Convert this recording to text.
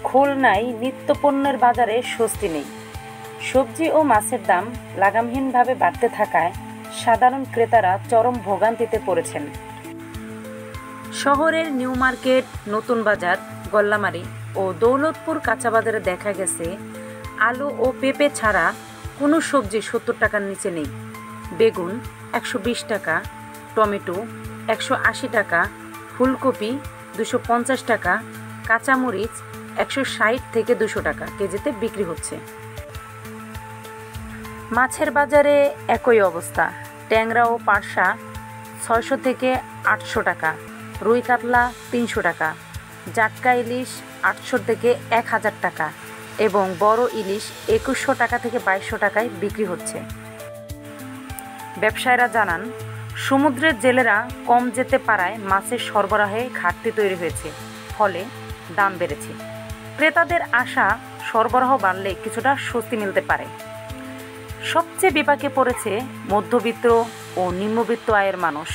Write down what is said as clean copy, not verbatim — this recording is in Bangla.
খুলনায় নিত্যপণ্যের বাজারে স্বস্তি নেই। সবজি ও মাছের দাম লাগামহীনভাবে বাড়তে থাকায় সাধারণ ক্রেতারা চরম ভোগান্তিতে পড়েছেন। শহরের নিউ মার্কেট, নতুন বাজার, গল্লামারী ও দৌলতপুর কাঁচাবাজারে দেখা গেছে আলু ও পেঁপে ছাড়া কোনো সবজি 70 টাকার নিচে নেই। বেগুন 120 টাকা, টমেটো 180 টাকা, ফুলকপি 250 টাকা, কাঁচামরিচ 160 থেকে 200 টাকা কেজিতে বিক্রি হচ্ছে। মাছের বাজারে একই অবস্থা। ট্যাংরা ও পার্শা 600 থেকে 800 টাকা, রুই কাতলা 300 টাকা, জাটকা ইলিশ 800 থেকে 1000 টাকা এবং বড় ইলিশ 2100 টাকা থেকে 2200 টাকায় বিক্রি হচ্ছে। ব্যবসায়ীরা জানান, সমুদ্রের জেলেরা কম যেতে পারায় মাছের সরবরাহে ঘাটতি তৈরি হয়েছে, ফলে দাম বেড়েছে। ক্রেতাদের আশা সরবরাহ বাড়লে কিছুটা স্বস্তি মিলতে পারে। সবচেয়ে বিপাকে পড়েছে মধ্যবিত্ত ও নিম্নবিত্ত আয়ের মানুষ।